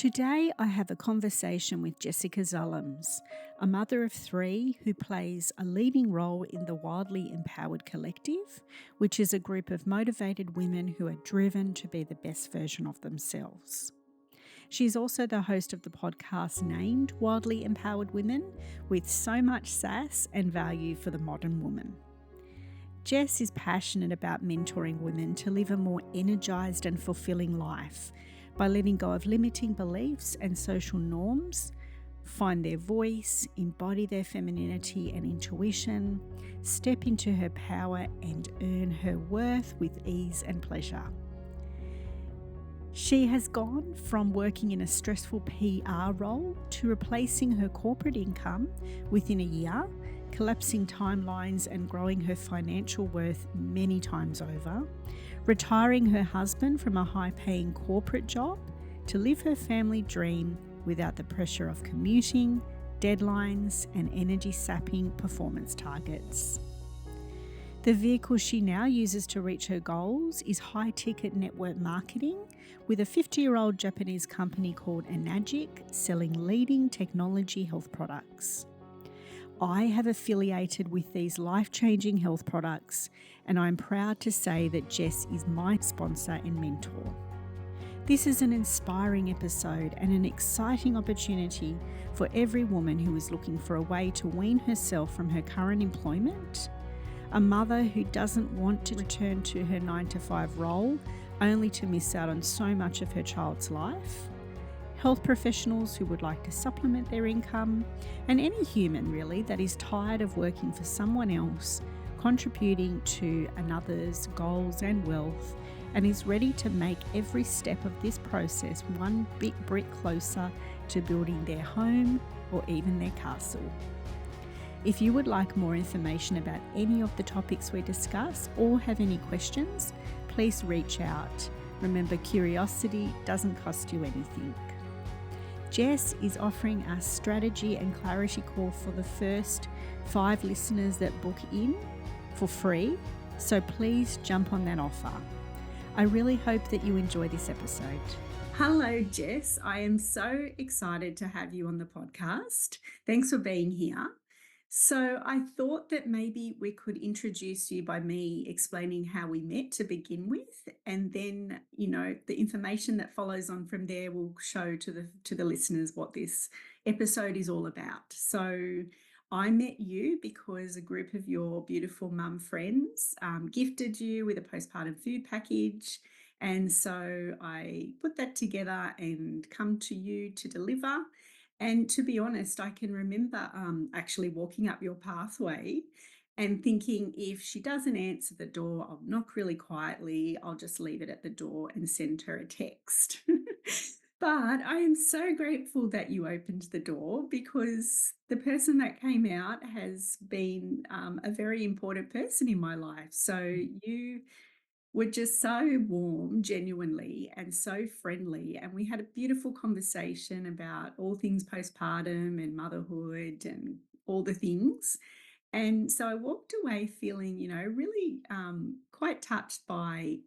Today, I have a conversation with Jessica Zallums, a mother of three who plays a leading role in the Wildly Empowered Collective, which is a group of motivated women who are driven to be the best version of themselves. She's also the host of the podcast named Wildly Empowered Women, with so much sass and value for the modern woman. Jess is passionate about mentoring women to live a more energised and fulfilling life by letting go of limiting beliefs and social norms, find their voice, embody their femininity and intuition, step into her power and earn her worth with ease and pleasure. She has gone from working in a stressful PR role to replacing her corporate income within a year, collapsing timelines and growing her financial worth many times over, retiring her husband from a high-paying corporate job to live her family dream without the pressure of commuting, deadlines, and energy-sapping performance targets. The vehicle she now uses to reach her goals is high-ticket network marketing with a 50-year-old Japanese company called Energised, selling leading technology health products. I have affiliated with these life-changing health products, and I'm proud to say that Jess is my sponsor and mentor. This is an inspiring episode and an exciting opportunity for every woman who is looking for a way to wean herself from her current employment, a mother who doesn't want to return to her 9-to-5 role only to miss out on so much of her child's life, health professionals who would like to supplement their income, and any human really that is tired of working for someone else, contributing to another's goals and wealth, and is ready to make every step of this process one big brick closer to building their home or even their castle. If you would like more information about any of the topics we discuss or have any questions, please reach out. Remember, curiosity doesn't cost you anything. Jess is offering a strategy and clarity call for the first 5 listeners that book in for free, so please jump on that offer. I really hope that you enjoy this episode. Hello, Jess. I am so excited to have you on the podcast. Thanks for being here. So I thought that maybe we could introduce you by me explaining how we met to begin with, and then, the information that follows on from there will show to the listeners what this episode is all about. So I met you because a group of your beautiful mum friends gifted you with a postpartum food package. And so I put that together and come to you to deliver. And to be honest, I can remember actually walking up your pathway and thinking, if she doesn't answer the door, I'll knock really quietly, I'll just leave it at the door and send her a text. But I am so grateful that you opened the door, because the person that came out has been a very important person in my life. So you were just so warm, genuinely, and so friendly. And we had a beautiful conversation about all things postpartum and motherhood and all the things. And so I walked away feeling, really quite touched by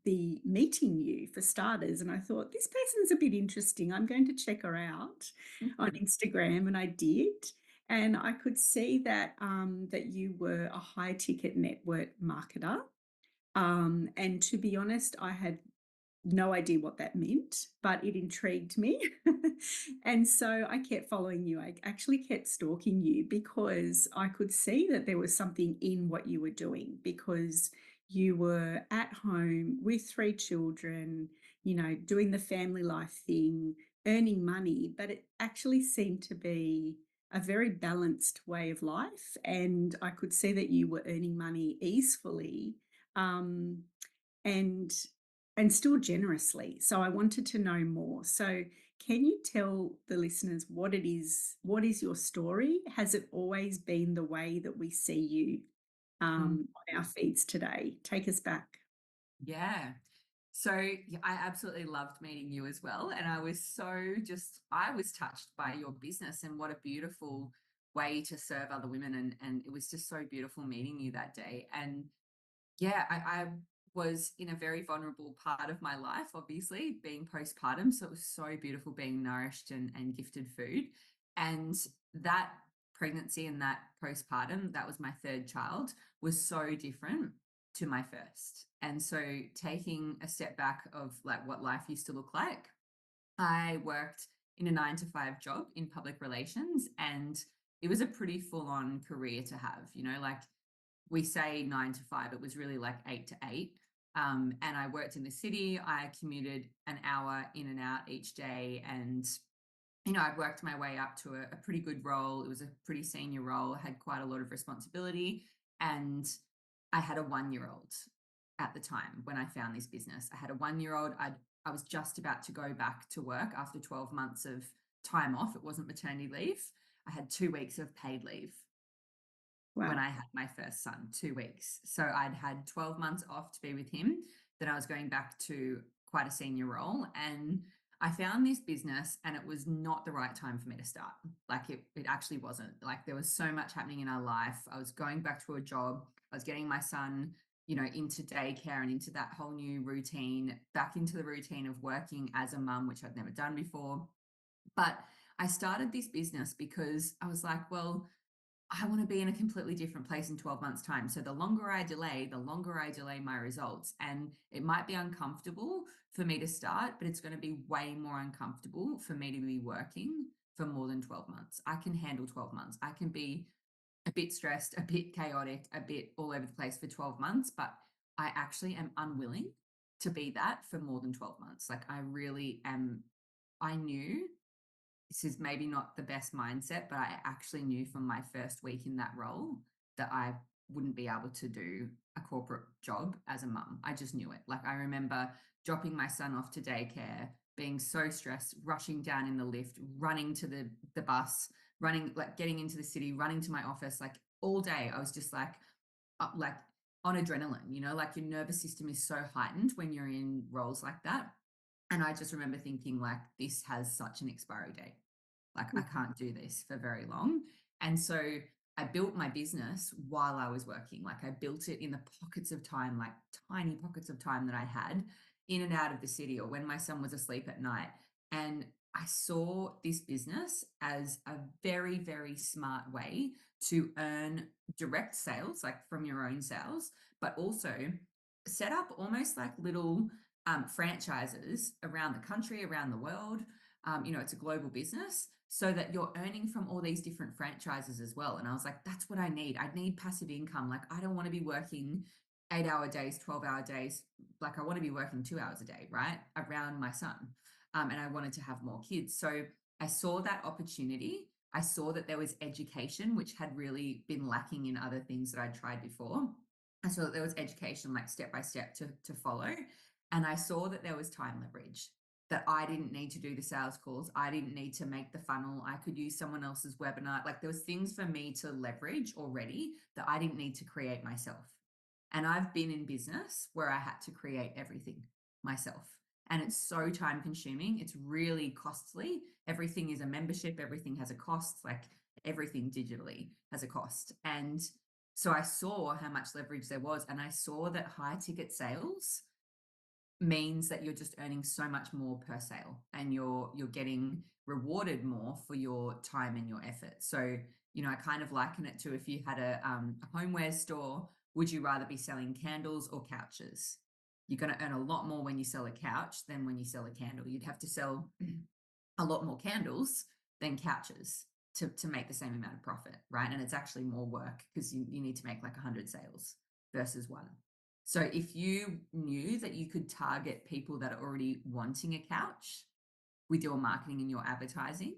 the meeting you, for starters. And I thought, this person's a bit interesting. I'm going to check her out on Instagram. And I did. And I could see that that you were a high ticket network marketer. And to be honest, I had no idea what that meant, but it intrigued me. And so I kept following you. I actually kept stalking you because I could see that there was something in what you were doing, because you were at home with 3 children, doing the family life thing, earning money, but it actually seemed to be a very balanced way of life. And I could see that you were earning money easily, um, and still generously. So I wanted to know more. So can you tell the listeners what it is? What is your story? Has it always been the way that we see you on our feeds today? Take us back. Yeah. So I absolutely loved meeting you as well. And I was I was touched by your business and what a beautiful way to serve other women. And it was just so beautiful meeting you that day. And yeah, I was in a very vulnerable part of my life, obviously, being postpartum. So it was so beautiful being nourished and gifted food. And that pregnancy and that postpartum, that was my third child, was so different to my first. And so taking a step back of like what life used to look like, I worked in a 9 to 5 job in public relations, and it was a pretty full on career to have, like we say 9 to 5, it was really like 8 to 8. And I worked in the city. I commuted an hour in and out each day. And, I'd worked my way up to a pretty good role. It was a pretty senior role, I had quite a lot of responsibility. And I had a 1 year old at the time when I found this business. I had a 1 year old. I was just about to go back to work after 12 months of time off. It wasn't maternity leave. I had 2 weeks of paid leave when Wow. I had my first son, 2 weeks. So I'd had 12 months off to be with him. Then I was going back to quite a senior role. And I found this business and it was not the right time for me to start. Like it actually wasn't. Like there was so much happening in our life. I was going back to a job. I was getting my son, into daycare and into that whole new routine, back into the routine of working as a mum, which I'd never done before. But I started this business because I was like, well, I want to be in a completely different place in 12 months' time. So the longer I delay, my results. And it might be uncomfortable for me to start, but it's going to be way more uncomfortable for me to be working for more than 12 months. I can handle 12 months. I can be a bit stressed, a bit chaotic, a bit all over the place for 12 months, but I actually am unwilling to be that for more than 12 months. Like I really am. I knew this is maybe not the best mindset, but I actually knew from my first week in that role that I wouldn't be able to do a corporate job as a mum. I just knew it. Like I remember dropping my son off to daycare, being so stressed, rushing down in the lift, running to the bus, running, like getting into the city, running to my office, like all day. I was just like on adrenaline, like your nervous system is so heightened when you're in roles like that. And I just remember thinking, like, this has such an expiry date. Like, I can't do this for very long. And so I built my business while I was working. Like, I built it in the pockets of time, like tiny pockets of time that I had in and out of the city or when my son was asleep at night. And I saw this business as a very, very smart way to earn direct sales, like from your own sales, but also set up almost like little franchises around the country, around the world. It's a global business so that you're earning from all these different franchises as well. And I was like, that's what I need. I need passive income. Like, I don't want to be working 8 hour days, 12 hour days. Like, I want to be working 2 hours a day, right? Around my son. And I wanted to have more kids. So I saw that opportunity. I saw that there was education, which had really been lacking in other things that I'd tried before. I saw that there was education, like step by step to follow. And I saw that there was time leverage, that I didn't need to do the sales calls. I didn't need to make the funnel. I could use someone else's webinar. Like there was things for me to leverage already that I didn't need to create myself. And I've been in business where I had to create everything myself. And it's so time consuming. It's really costly. Everything is a membership. Everything has a cost. Like everything digitally has a cost. And so I saw how much leverage there was. And I saw that high ticket sales means that you're just earning so much more per sale and you're getting rewarded more for your time and your effort. So, I kind of liken it to if you had a homeware store, would you rather be selling candles or couches? You're going to earn a lot more when you sell a couch than when you sell a candle. You'd have to sell a lot more candles than couches to make the same amount of profit, right? And it's actually more work because you need to make like 100 sales versus one. So if you knew that you could target people that are already wanting a couch with your marketing and your advertising,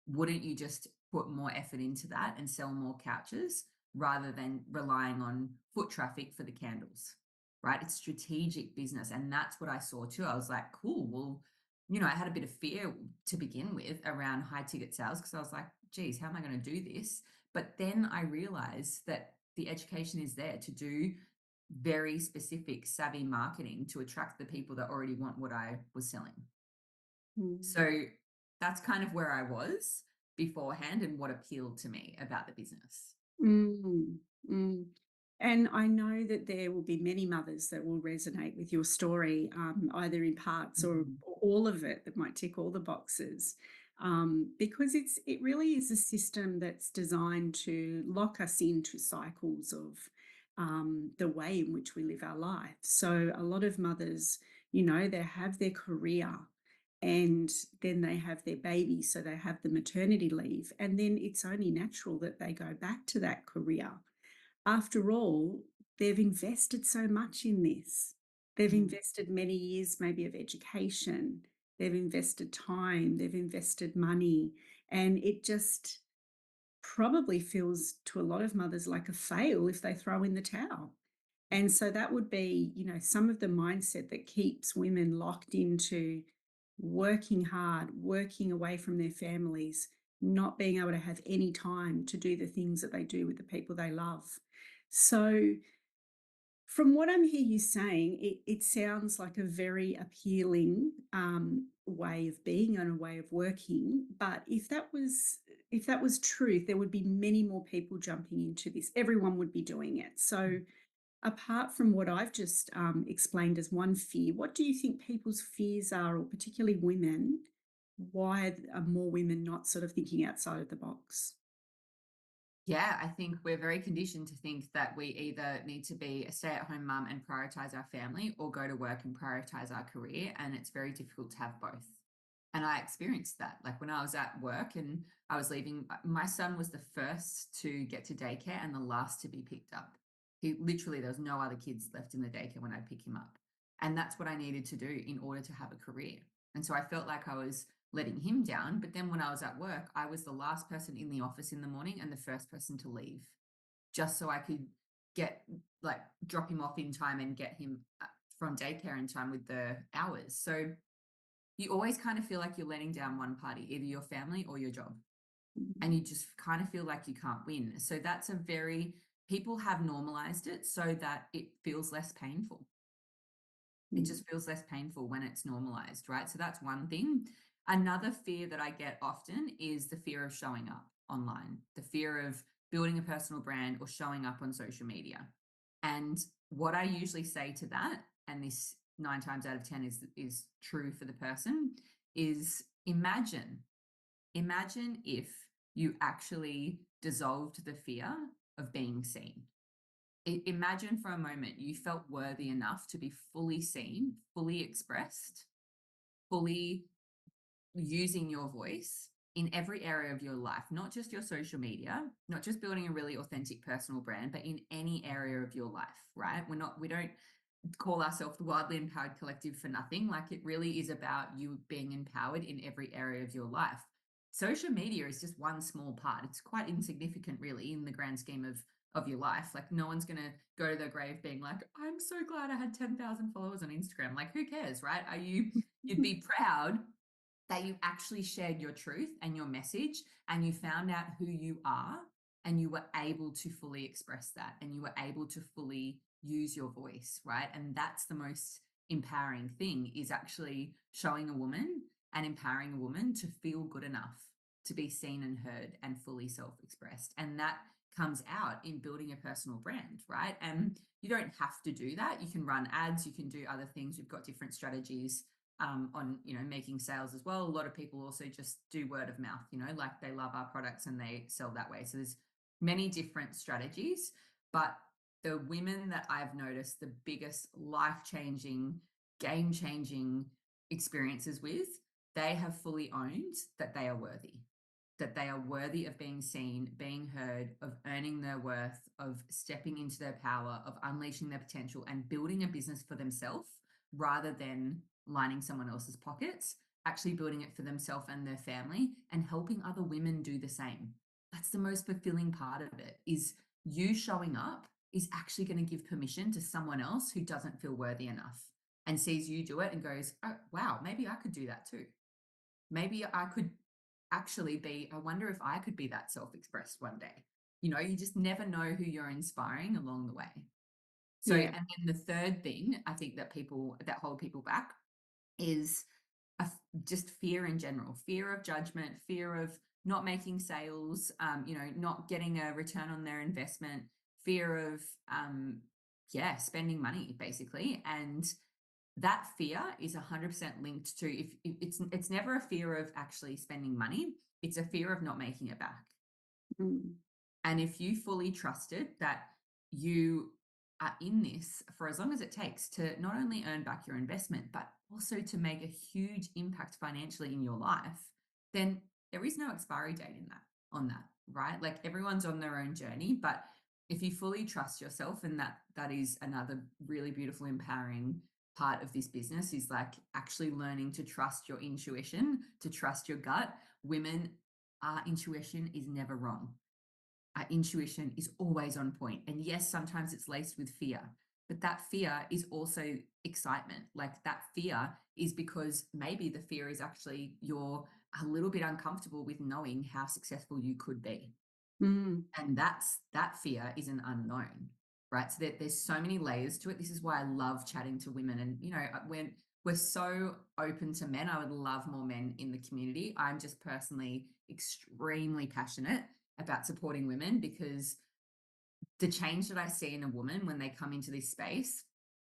wouldn't you just put more effort into that and sell more couches rather than relying on foot traffic for the candles, right? It's strategic business. And that's what I saw too. I was like, cool, well, I had a bit of fear to begin with around high ticket sales because I was like, geez, how am I going to do this? But then I realized that the education is there to do very specific savvy marketing to attract the people that already want what I was selling. Mm. So that's kind of where I was beforehand and what appealed to me about the business. Mm. Mm. And I know that there will be many mothers that will resonate with your story, either in parts Mhm. or all of it, that might tick all the boxes. Because it really is a system that's designed to lock us into cycles of the way in which we live our life. So a lot of mothers, they have their career and then they have their baby, so they have the maternity leave, and then it's only natural that they go back to that career. After all, they've invested so much in this. They've Mm. invested many years, maybe, of education. They've invested time, they've invested money, and it just probably feels to a lot of mothers like a fail if they throw in the towel. And so that would be, some of the mindset that keeps women locked into working hard, working away from their families, not being able to have any time to do the things that they do with the people they love. So, from what I'm hearing you saying, it sounds like a very appealing way of being and a way of working. But if that was truth, there would be many more people jumping into this. Everyone would be doing it. So, apart from what I've just explained as one fear, what do you think people's fears are, or particularly women? Why are more women not sort of thinking outside of the box? Yeah, I think we're very conditioned to think that we either need to be a stay-at-home mum and prioritize our family or go to work and prioritize our career. And it's very difficult to have both. And I experienced that. Like when I was at work and I was leaving, my son was the first to get to daycare and the last to be picked up. He literally, there was no other kids left in the daycare when I pick him up. And that's what I needed to do in order to have a career. And so I felt like I was letting him down. But then when I was at work, I was the last person in the office in the morning and the first person to leave, just so I could get like drop him off in time and get him from daycare in time with the hours. So you always kind of feel like you're letting down one party, either your family or your job. And you just kind of feel like you can't win. So that's a very, people have normalized it so that it feels less painful. It Mm, just feels less painful when it's normalized, right? So that's one thing. Another fear that I get often is the fear of showing up online, the fear of building a personal brand or showing up on social media. And what I usually say to that, and this 9 times out of 10 is true for the person, is imagine if you actually dissolved the fear of being seen. Imagine for a moment you felt worthy enough to be fully seen, fully expressed, fully using your voice in every area of your life, not just your social media, not just building a really authentic personal brand, but in any area of your life, right? We don't call ourselves the Wildly Empowered Collective for nothing. Like it really is about you being empowered in every area of your life. Social media is just one small part. It's quite insignificant, really, in the grand scheme of your life. Like no one's gonna go to their grave being like, "I'm so glad I had 10,000 followers on Instagram." Like who cares, right? Are you? You'd be proud that you actually shared your truth and your message and you found out who you are and you were able to fully express that and you were able to fully use your voice, right? And that's the most empowering thing, is actually showing a woman and empowering a woman to feel good enough to be seen and heard and fully self-expressed. And that comes out in building a personal brand, right? And you don't have to do that. You can run ads, you can do other things. We've got different strategies on making sales as well. A lot of people also just do word of mouth, like they love our products and they sell that way. So there's many different strategies, but the women that I've noticed the biggest life-changing, game-changing experiences with, they have fully owned that they are worthy, that they are worthy of being seen, being heard, of earning their worth, of stepping into their power, of unleashing their potential and building a business for themselves rather than lining someone else's pockets, actually building it for themselves and their family and helping other women do the same. That's the most fulfilling part of it, is you showing up is actually going to give permission to someone else who doesn't feel worthy enough and sees you do it and goes, "Oh, wow, maybe I could do that too. Maybe I could actually be, I wonder if I could be that self-expressed one day." You just never know who you're inspiring along the way. So, yeah. and then the third thing I think that hold people back is just fear in general, fear of judgment, fear of not making sales, not getting a return on their investment, fear of, yeah, spending money basically. And that fear is 100% linked to if it's never a fear of actually spending money, it's a fear of not making it back. Mm. And if you fully trusted that you are in this for as long as it takes to not only earn back your investment, but also to make a huge impact financially in your life, then there is no expiry date in that on that, right? Like everyone's on their own journey, but if you fully trust yourself, and that is another really beautiful, empowering part of this business is like actually learning to trust your intuition, to trust your gut. Women, our intuition is never wrong. Our intuition is always on point. And yes, sometimes it's laced with fear, but that fear is also excitement. Like that fear is because maybe the fear is actually you're a little bit uncomfortable with knowing how successful you could be. Mm. And that fear is an unknown, right? So there's so many layers to it. This is why I love chatting to women. And, when we're so open to men, I would love more men in the community. I'm just personally extremely passionate about supporting women because the change that I see in a woman when they come into this space,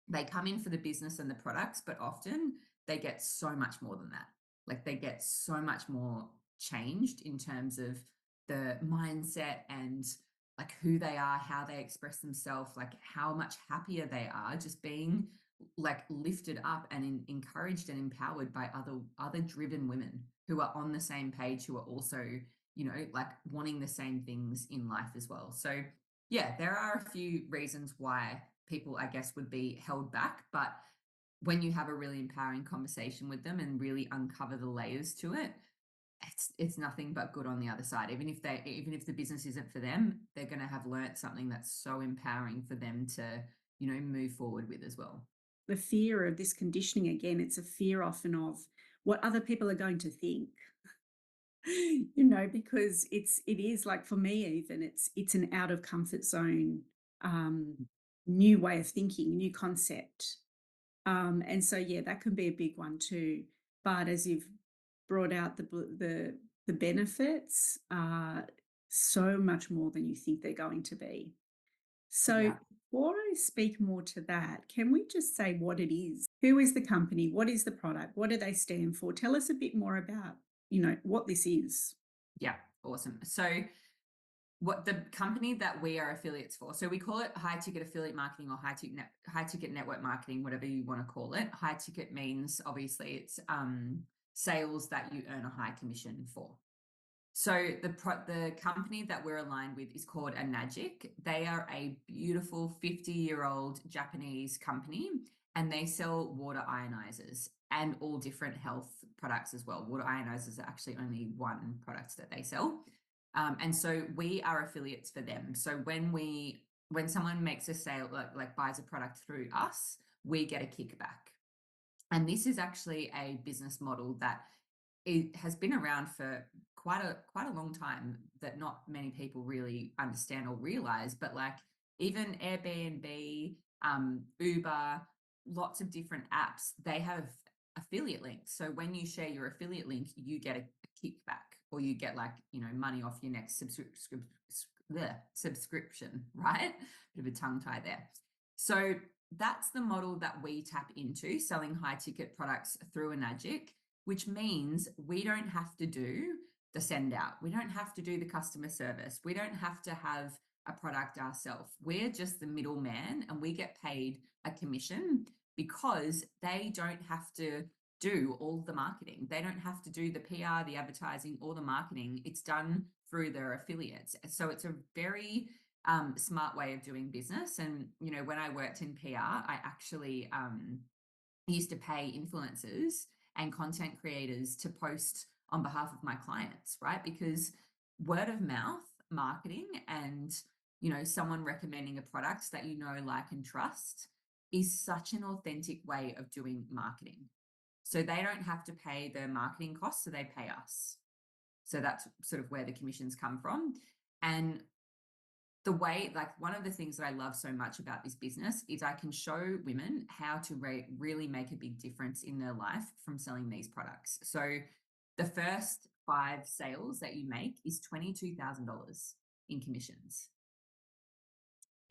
they come in for the business and the products, but often they get so much more than that. Like they get so much more changed in terms of the mindset and like who they are, how they express themselves, like how much happier they are just being like lifted up and encouraged and empowered by other driven women who are on the same page, who are also, like wanting the same things in life as well. So yeah, there are a few reasons why people, I guess, would be held back. But when you have a really empowering conversation with them and really uncover the layers to it, it's nothing but good on the other side. Even if the business isn't for them, they're going to have learnt something that's so empowering for them to, move forward with as well. The fear of this conditioning again, it's a fear often of what other people are going to think. Because it is like for me even it's an out of comfort zone, um new way of thinking, new concept. And so yeah, that can be a big one too. But as you've brought out, the benefits are so much more than you think they're going to be. So Yeah. before I speak more to that, can we just say what it is? Who is the company? What is the product? What do they stand for? Tell us a bit more about, what this is. Yeah. Awesome. So what the company that we are affiliates for. So we call it high ticket affiliate marketing or high ticket network marketing, whatever you want to call it. High ticket means obviously it's sales that you earn a high commission for. So the company that we're aligned with is called Anagic. They are a beautiful 50-year-old Japanese company, and they sell water ionizers and all different health products as well. Water ionizers are actually only one product that they sell. And so we are affiliates for them. So when someone makes a sale, like buys a product through us, we get a kickback. And this is actually a business model that it has been around for quite a long time that not many people really understand or realize. But like even Airbnb, Uber, lots of different apps, they have affiliate links. So when you share your affiliate link, you get a kickback, or you get like, money off your next subscription, right? Bit of a tongue tie there. So that's the model that we tap into, selling high ticket products through Anagic, which means we don't have to do the send out. We don't have to do the customer service. We don't have to have a product ourselves. We're just the middleman, and we get paid a commission because they don't have to do all the marketing. They don't have to do the PR, the advertising, or the marketing. It's done through their affiliates. So it's a very smart way of doing business. And, when I worked in PR, I actually used to pay influencers and content creators to post on behalf of my clients, right? Because word of mouth marketing and, someone recommending a product that like, and trust is such an authentic way of doing marketing. So they don't have to pay the marketing costs, so they pay us. So that's sort of where the commissions come from. And the way, like one of the things that I love so much about this business is I can show women how to really make a big difference in their life from selling these products. So the first 5 sales that you make is $22,000 in commissions.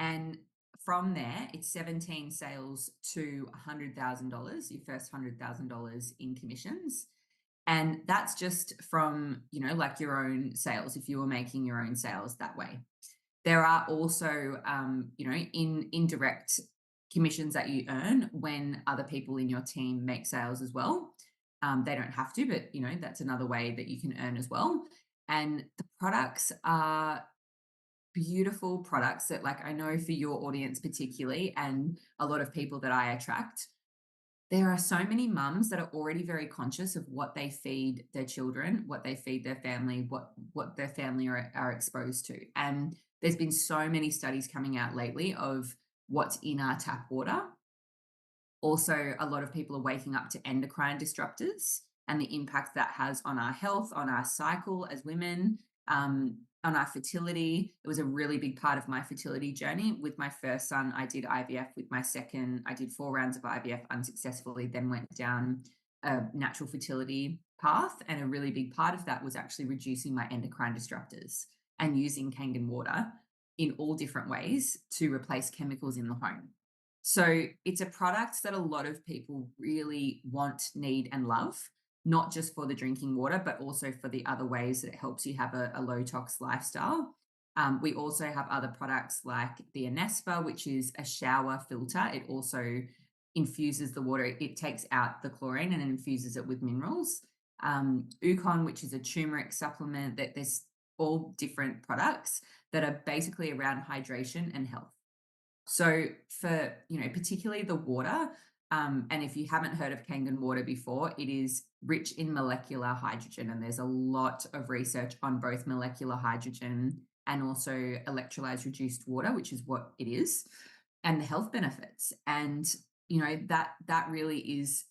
And from there, it's 17 sales to $100,000, your first $100,000 in commissions. And that's just from, like your own sales, if you were making your own sales that way. There are also, in indirect commissions that you earn when other people in your team make sales as well. They don't have to, but that's another way that you can earn as well. And the products are beautiful products that, like, I know for your audience particularly, and a lot of people that I attract, there are so many mums that are already very conscious of what they feed their children, what they feed their family, what their family are exposed to. And there's been so many studies coming out lately of what's in our tap water. Also, a lot of people are waking up to endocrine disruptors and the impact that has on our health, on our cycle as women, on our fertility. It was a really big part of my fertility journey. With my first son, I did IVF. With my second, I did 4 rounds of IVF unsuccessfully, then went down a natural fertility path. And a really big part of that was actually reducing my endocrine disruptors and using Kangen water in all different ways to replace chemicals in the home. So it's a product that a lot of people really want, need, and love, not just for the drinking water, but also for the other ways that it helps you have a low tox lifestyle. We also have other products like the Anespa, which is a shower filter. It also infuses the water. It takes out the chlorine and infuses it with minerals. Ukon, which is a turmeric supplement. That there's all different products that are basically around hydration and health. So for, particularly the water, and if you haven't heard of Kangen water before, it is rich in molecular hydrogen, and there's a lot of research on both molecular hydrogen and also electrolyzed reduced water, which is what it is, and the health benefits. And that really is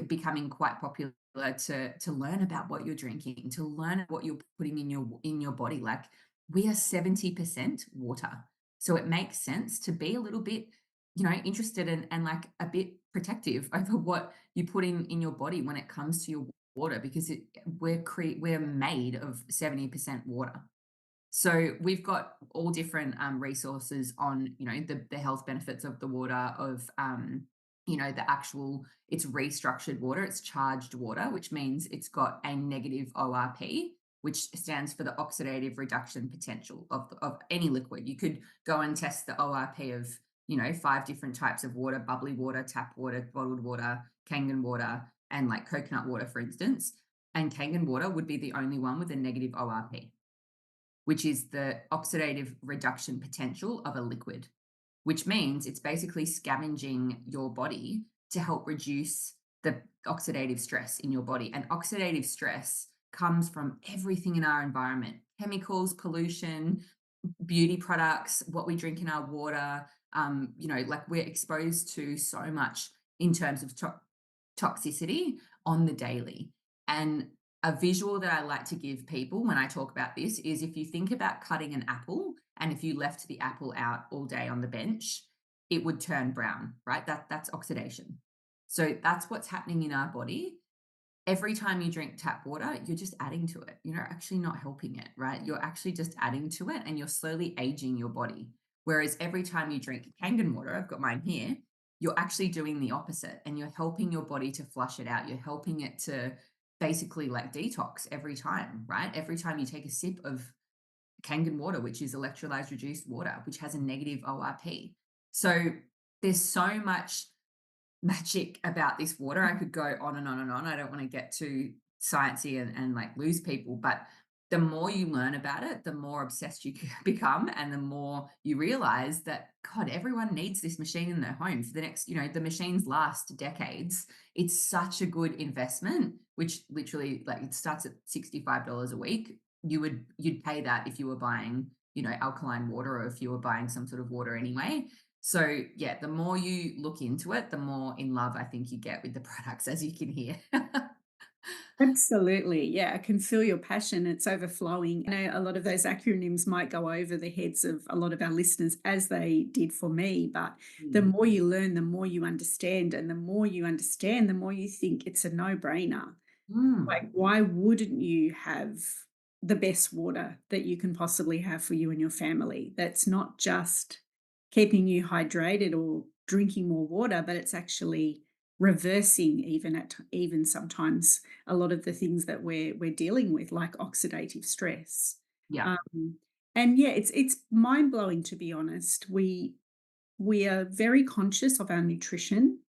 becoming quite popular to learn about what you're drinking, to learn what you're putting in your body. Like, we are 70% water. So it makes sense to be a little bit, interested and like a bit protective over what you put in your body when it comes to your water, because we're made of 70% water. So we've got all different resources on, the health benefits of the water, of the actual, it's restructured water, it's charged water, which means it's got a negative ORP, which stands for the oxidative reduction potential of any liquid. You could go and test the ORP of, 5 different types of water: bubbly water, tap water, bottled water, Kangen water, and like coconut water, for instance. And Kangen water would be the only one with a negative ORP, which is the oxidative reduction potential of a liquid, which means it's basically scavenging your body to help reduce the oxidative stress in your body. And oxidative stress comes from everything in our environment: chemicals, pollution, beauty products, what we drink in our water. Like, we're exposed to so much in terms of toxicity on the daily. And a visual that I like to give people when I talk about this is, if you think about cutting an apple, and if you left the apple out all day on the bench, it would turn brown, right? That's oxidation. So that's what's happening in our body. Every time you drink tap water, you're just adding to it. You're actually not helping it, right? You're actually just adding to it, and you're slowly aging your body. Whereas every time you drink Kangen water, I've got mine here, you're actually doing the opposite, and you're helping your body to flush it out. You're helping it to basically like detox every time, right? Every time you take a sip of Kangen water, which is electrolyzed reduced water, which has a negative ORP. So there's so much magic about this water. I could go on and on and on. I don't want to get too sciencey and like lose people, but the more you learn about it, the more obsessed you become, and the more you realize that, God, everyone needs this machine in their home for the next, the machines last decades. It's such a good investment, which literally, like, it starts at $65 a week. You'd pay that if you were buying, alkaline water, or if you were buying some sort of water anyway. So yeah, the more you look into it, the more in love I think you get with the products, as you can hear. Absolutely. Yeah, I can feel your passion. It's overflowing. I know a lot of those acronyms might go over the heads of a lot of our listeners, as they did for me. But the Mm. more you learn, the more you understand. And the more you understand, the more you think it's a no brainer. Mm. Like, why wouldn't you have the best water that you can possibly have for you and your family? That's not just keeping you hydrated or drinking more water, but it's actually reversing even sometimes a lot of the things that we're dealing with, like oxidative stress. Yeah. Um, and yeah, it's mind blowing, to be honest. We are very conscious of our nutrition.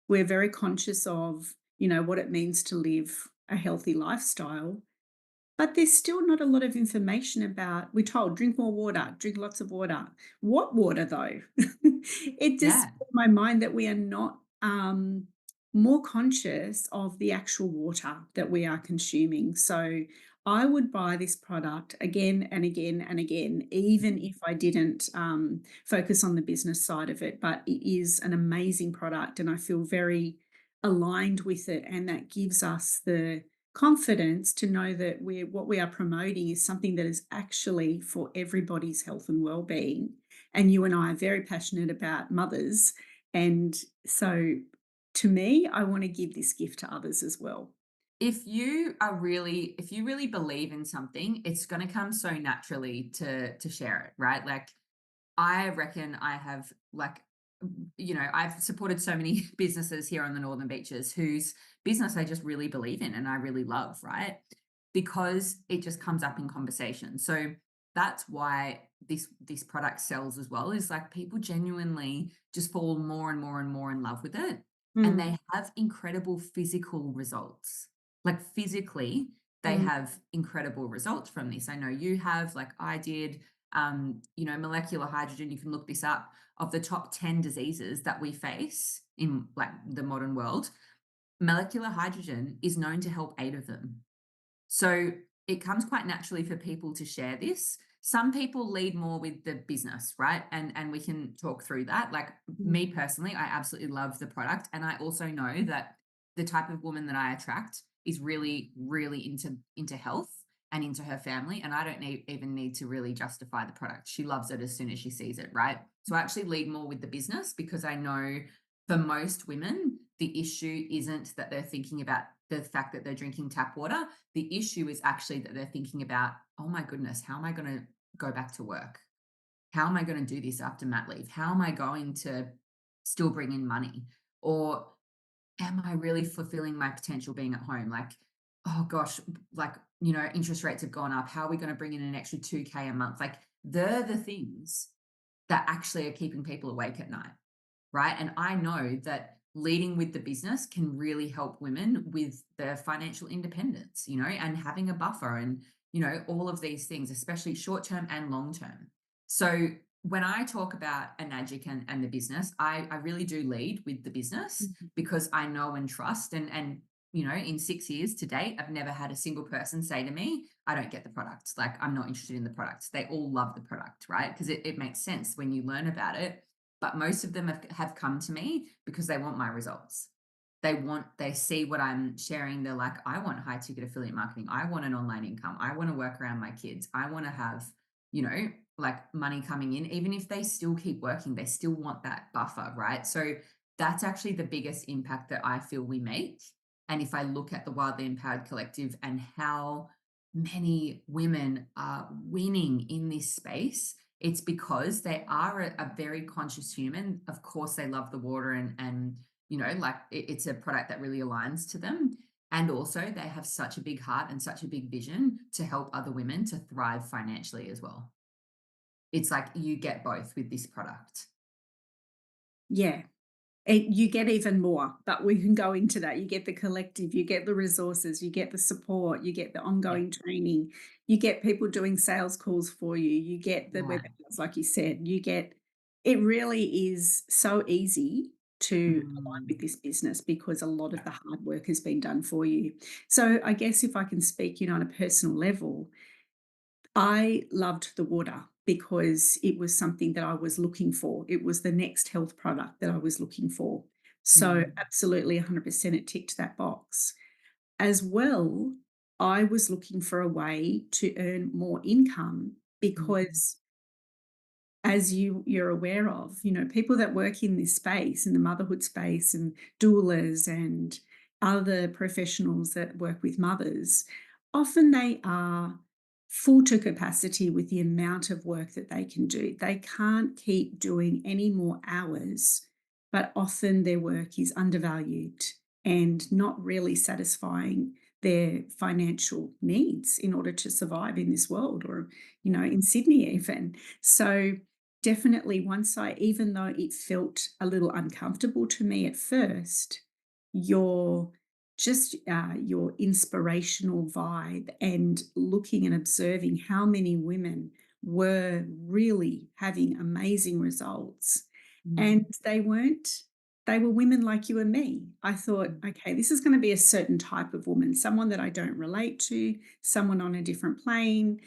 We're very conscious of, what it means to live a healthy lifestyle. But there's still not a lot of information about, we're told drink more water, drink lots of water. What water though? It just Yeah. blew my mind that we are not more conscious of the actual water that we are consuming. So I would buy this product again and again and again, even if I didn't focus on the business side of it. But it is an amazing product, and I feel very aligned with it. And that gives us the confidence to know that what we are promoting is something that is actually for everybody's health and well-being. And you and I are very passionate about mothers, and so to me, I want to give this gift to others as well. If you really believe in something, it's going to come so naturally to share it, right? Like, I reckon I have, like, I've supported so many businesses here on the Northern Beaches whose business I just really believe in and I really love, right? Because it just comes up in conversation. So that's why this product sells as well, is like people genuinely just fall more and more and more in love with it. And Mm, they have incredible physical results. Like, physically, they mm, have incredible results from this. I know you have, like I did. Molecular hydrogen, you can look this up, of the top 10 diseases that we face in, like, the modern world, molecular hydrogen is known to help 8 of them. So it comes quite naturally for people to share this. Some people lead more with the business, right? And we can talk through that. Like, mm, me personally, I absolutely love the product, and I also know that the type of woman that I attract is really, really into health and into her family, and I don't even need to really justify the product. She loves it as soon as she sees it, right? So I actually lead more with the business because I know for most women, the issue isn't that they're thinking about the fact that they're drinking tap water. The issue is actually that they're thinking about, oh my goodness, how am I going to go back to work? How am I going to do this after mat leave? How am I going to still bring in money? Or am I really fulfilling my potential being at home? Like, oh gosh, like, interest rates have gone up. How are we going to bring in an extra 2K a month? Like, they're the things that actually are keeping people awake at night, right? And I know that leading with the business can really help women with their financial independence, and having a buffer and, all of these things, especially short term and long term. So when I talk about Enagic and the business, I really do lead with the business mm. because I know and trust. And in 6 years to date, I've never had a single person say to me, I don't get the product. Like, I'm not interested in the product. They all love the product, right? Because it makes sense when you learn about it, but most of them have come to me because they want my results. They see what I'm sharing. They're like, I want high ticket affiliate marketing. I want an online income. I want to work around my kids. I want to have, like, money coming in. Even if they still keep working, they still want that buffer, right? So that's actually the biggest impact that I feel we make. And if I look at the Wildly Empowered Collective and how many women are winning in this space, it's because they are a very conscious human. Of course, they love the water, and like, it's a product that really aligns to them. And also, they have such a big heart and such a big vision to help other women to thrive financially as well. It's like you get both with this product. Yeah. You get even more, but we can go into that. You get the collective, you get the resources, you get the support, you get the Yeah. ongoing training, you get people doing sales calls for you, you get the Yeah. webinars, like you said, it really is so easy to align Mm, with this business because a lot of yeah. the hard work has been done for you. So I guess if I can speak, on a personal level, I loved the water because it was something that I was looking for. It was the next health product that I was looking for. So, Mm, absolutely 100% it ticked that box. As well, I was looking for a way to earn more income mm, because, as you're aware of, people that work in this space, in the motherhood space, and doulas and other professionals that work with mothers, often they are full to capacity with the amount of work that they can do. They can't keep doing any more hours, but often their work is undervalued and not really satisfying their financial needs in order to survive in this world, or, in Sydney even. So definitely even though it felt a little uncomfortable to me at first, your your inspirational vibe and looking and observing how many women were really having amazing results, and Mm, they were women like you and me. I thought, mm, okay, this is going to be a certain type of woman, someone that I don't relate to, someone on a different plane,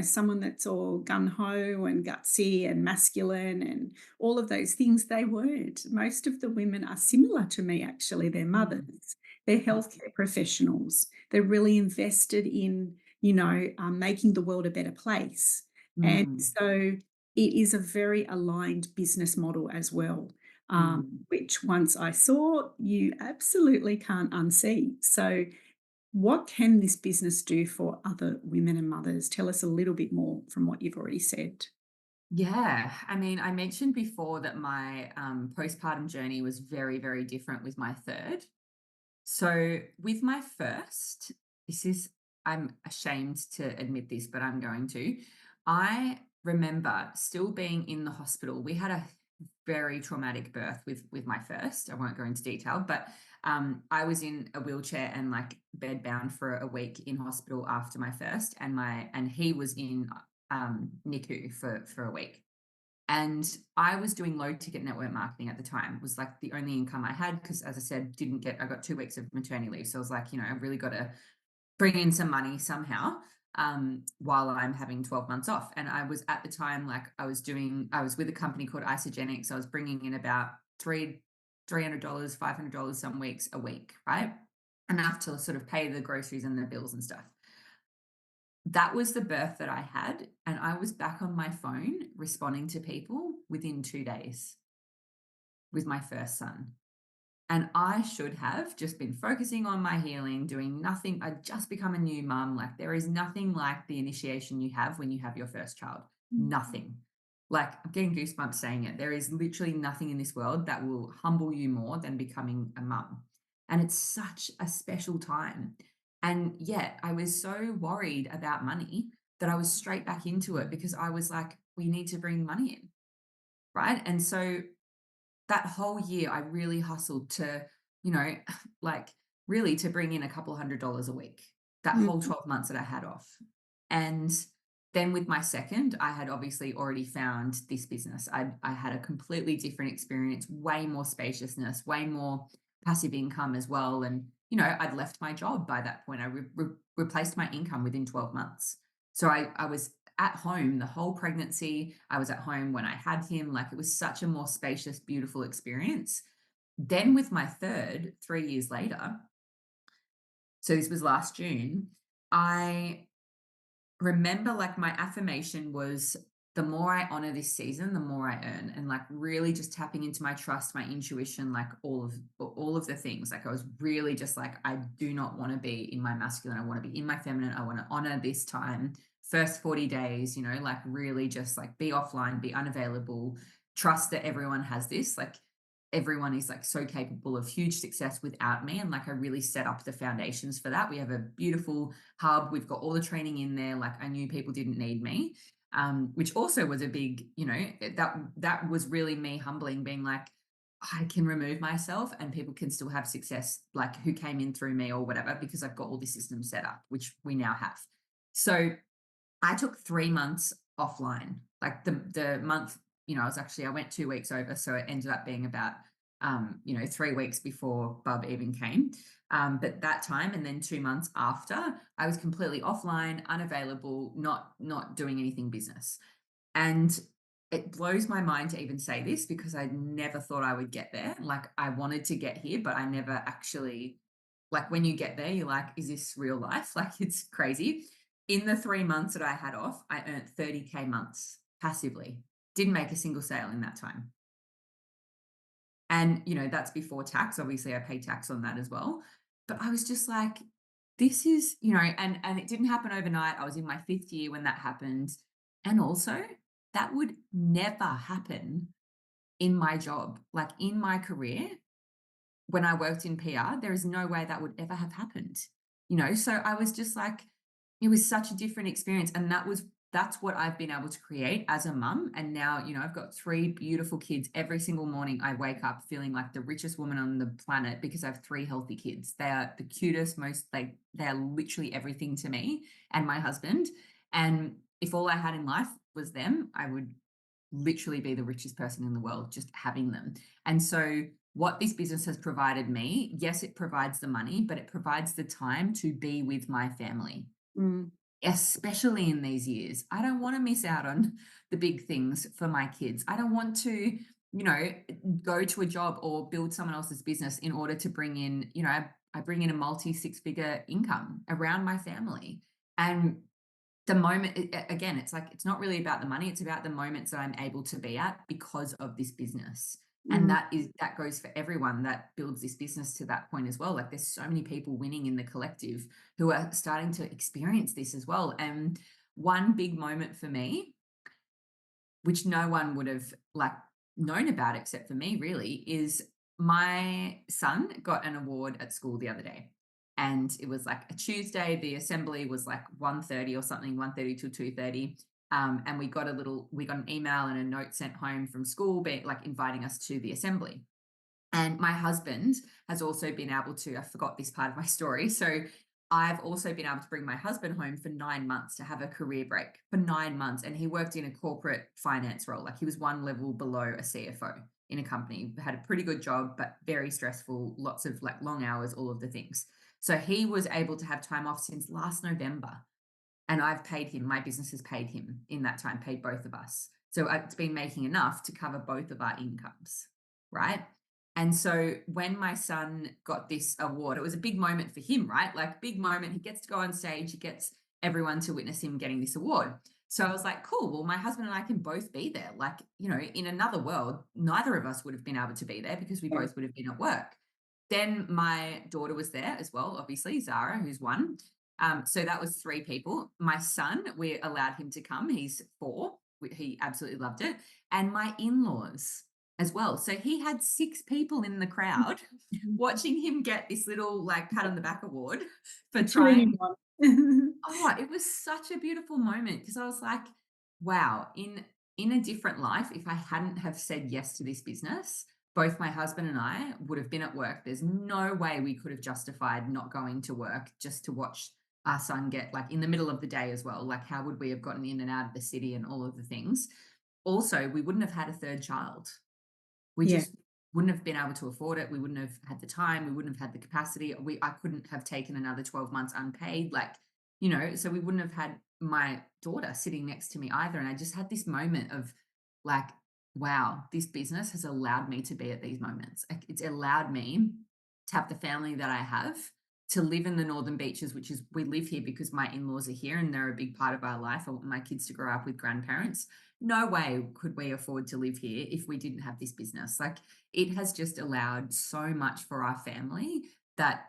someone that's all gun ho and gutsy and masculine and all of those things. They weren't. Most of the women are similar to me, actually. They're mm, mothers, they're mm, healthcare professionals, they're really invested in, making the world a better place. And mm, so it is a very aligned business model as well, mm. which once I saw, you absolutely can't unsee. So, what can this business do for other women and mothers? Tell us a little bit more from what you've already said. Yeah, I mean, I mentioned before that my postpartum journey was very, very different with my third. So, with my first, this is, I'm ashamed to admit this, but I'm going to. I remember still being in the hospital. We had a very traumatic birth with my first. I won't go into detail, but I was in a wheelchair and like bed bound for a week in hospital after my first, and he was in NICU for a week. And I was doing low ticket network marketing at the time. It was like the only income I had because, as I said, I got 2 weeks of maternity leave. So I was like, I really got to bring in some money somehow, while I'm having 12 months off. And I was at the time, like I was with a company called Isogenics. I was bringing in about $300, $500 some weeks a week, right? Enough to sort of pay the groceries and the bills and stuff. That was the birth that I had, and I was back on my phone responding to people within 2 days with my first son. And I should have just been focusing on my healing, doing nothing. I'd just become a new mum. Like, there is nothing like the initiation you have when you have your first child. Nothing. Like, I'm getting goosebumps saying it. There is literally nothing in this world that will humble you more than becoming a mum. And it's such a special time. And yet, I was so worried about money that I was straight back into it because I was like, we need to bring money in. Right. And so that whole year, I really hustled to, you know, like really to bring in a couple $100 a week, that Mm, whole 12 months that I had off. And then with my second, I had obviously already found this business. I had a completely different experience, way more spaciousness, way more passive income as well. And, I'd left my job by that point. I replaced my income within 12 months. So I was at home the whole pregnancy. I was at home when I had him. Like, it was such a more spacious, beautiful experience. Then with my third, 3 years later, so this was last June, I remember like my affirmation was, the more I honor this season, the more I earn. And like really just tapping into my trust, my intuition, like all of the things. Like, I was really just like, I do not want to be in my masculine. I want to be in my feminine. I want to honor this time. First 40 days, like really just like be offline, be unavailable, trust that everyone has this. Like, everyone is like so capable of huge success without me. And like, I really set up the foundations for that. We have a beautiful hub. We've got all the training in there. Like, I knew people didn't need me, which also was a big, that was really me humbling, being like, I can remove myself and people can still have success, like who came in through me or whatever, because I've got all the systems set up, which we now have. So I took 3 months offline. Like the month, I went 2 weeks over. So it ended up being about 3 weeks before Bub even came. But that time and then 2 months after, I was completely offline, unavailable, not doing anything business. And it blows my mind to even say this because I never thought I would get there. Like, I wanted to get here, but I never actually, like, when you get there, you're like, is this real life? Like, it's crazy. In the 3 months that I had off, I earned 30K months passively. Didn't make a single sale in that time. And, that's before tax. Obviously, I pay tax on that as well. But I was just like, this is, and it didn't happen overnight. I was in my 5th year when that happened. And also, that would never happen in my job, like in my career. When I worked in PR, there is no way that would ever have happened, So I was just like, it was such a different experience. And that's what I've been able to create as a mum. And now, I've got 3 beautiful kids. Every single morning I wake up feeling like the richest woman on the planet because I have 3 healthy kids. They are the cutest, most like they are literally everything to me and my husband. And if all I had in life was them, I would literally be the richest person in the world just having them. And so, what this business has provided me, yes, it provides the money, but it provides the time to be with my family, Mm, especially in these years. I don't want to miss out on the big things for my kids. I don't want to, go to a job or build someone else's business in order to bring in, I bring in a multi 6-figure income around my family. And the moment again, it's like it's not really about the money, it's about the moments that I'm able to be at because of this business. And mm, that goes for everyone that builds this business to that point as well. Like there's so many people winning in the collective who are starting to experience this as well. And one big moment for me, which no one would have like known about except for me really, is my son got an award at school the other day. And it was like a Tuesday. The assembly was like 1:30 or something, 1:30 till 2:30. And we got an email and a note sent home from school, being like inviting us to the assembly. And my husband has also been able to, I forgot this part of my story. So I've also been able to bring my husband home for 9 months to have a career break for 9 months. And he worked in a corporate finance role. Like he was one level below a CFO in a company, had a pretty good job, but very stressful, lots of like long hours, all of the things. So he was able to have time off since last November. And I've paid him, my business has paid him in that time, paid both of us. So it's been making enough to cover both of our incomes, right? And so when my son got this award, it was a big moment for him, right? Like big moment. He gets to go on stage, he gets everyone to witness him getting this award. So I was like, cool. Well, my husband and I can both be there. Like, in another world, neither of us would have been able to be there because we yeah. both would have been at work. Then my daughter was there as well, obviously, Zara, who's one. So that was 3 people. My son, we allowed him to come. He's 4. He absolutely loved it. And my in-laws as well. So he had 6 people in the crowd Mhm. watching him get this little like pat on the back award for A 2 in trying. 1. Oh, it was such a beautiful moment because I was like, wow, in a different life, if I hadn't have said yes to this business, both my husband and I would have been at work. There's no way we could have justified not going to work just to watch our son get like in the middle of the day as well. Like, how would we have gotten in and out of the city and all of the things? Also, we wouldn't have had a third child. We Yeah, just wouldn't have been able to afford it. We wouldn't have had the time. We wouldn't have had the capacity. I couldn't have taken another 12 months unpaid. Like, so we wouldn't have had my daughter sitting next to me either. And I just had this moment of like, wow, this business has allowed me to be at these moments. Like, it's allowed me to have the family that I have, to live in the Northern Beaches, which is we live here because my in-laws are here and they're a big part of our life. I want my kids to grow up with grandparents. No way could we afford to live here if we didn't have this business. Like it has just allowed so much for our family that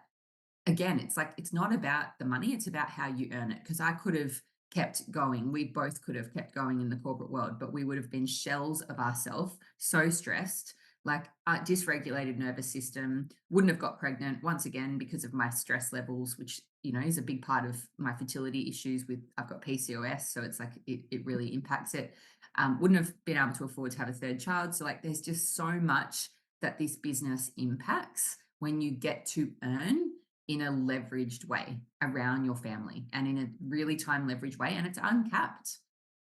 again, it's like it's not about the money, it's about how you earn it. Because I could have kept going. We both could have kept going in the corporate world, but we would have been shells of ourselves, so stressed, like dysregulated nervous system, wouldn't have got pregnant once again because of my stress levels, which is a big part of my fertility issues with I've got PCOS. So it's like it really impacts it. Wouldn't have been able to afford to have a third child. So like there's just so much that this business impacts when you get to earn in a leveraged way around your family and in a really time leveraged way, and it's uncapped.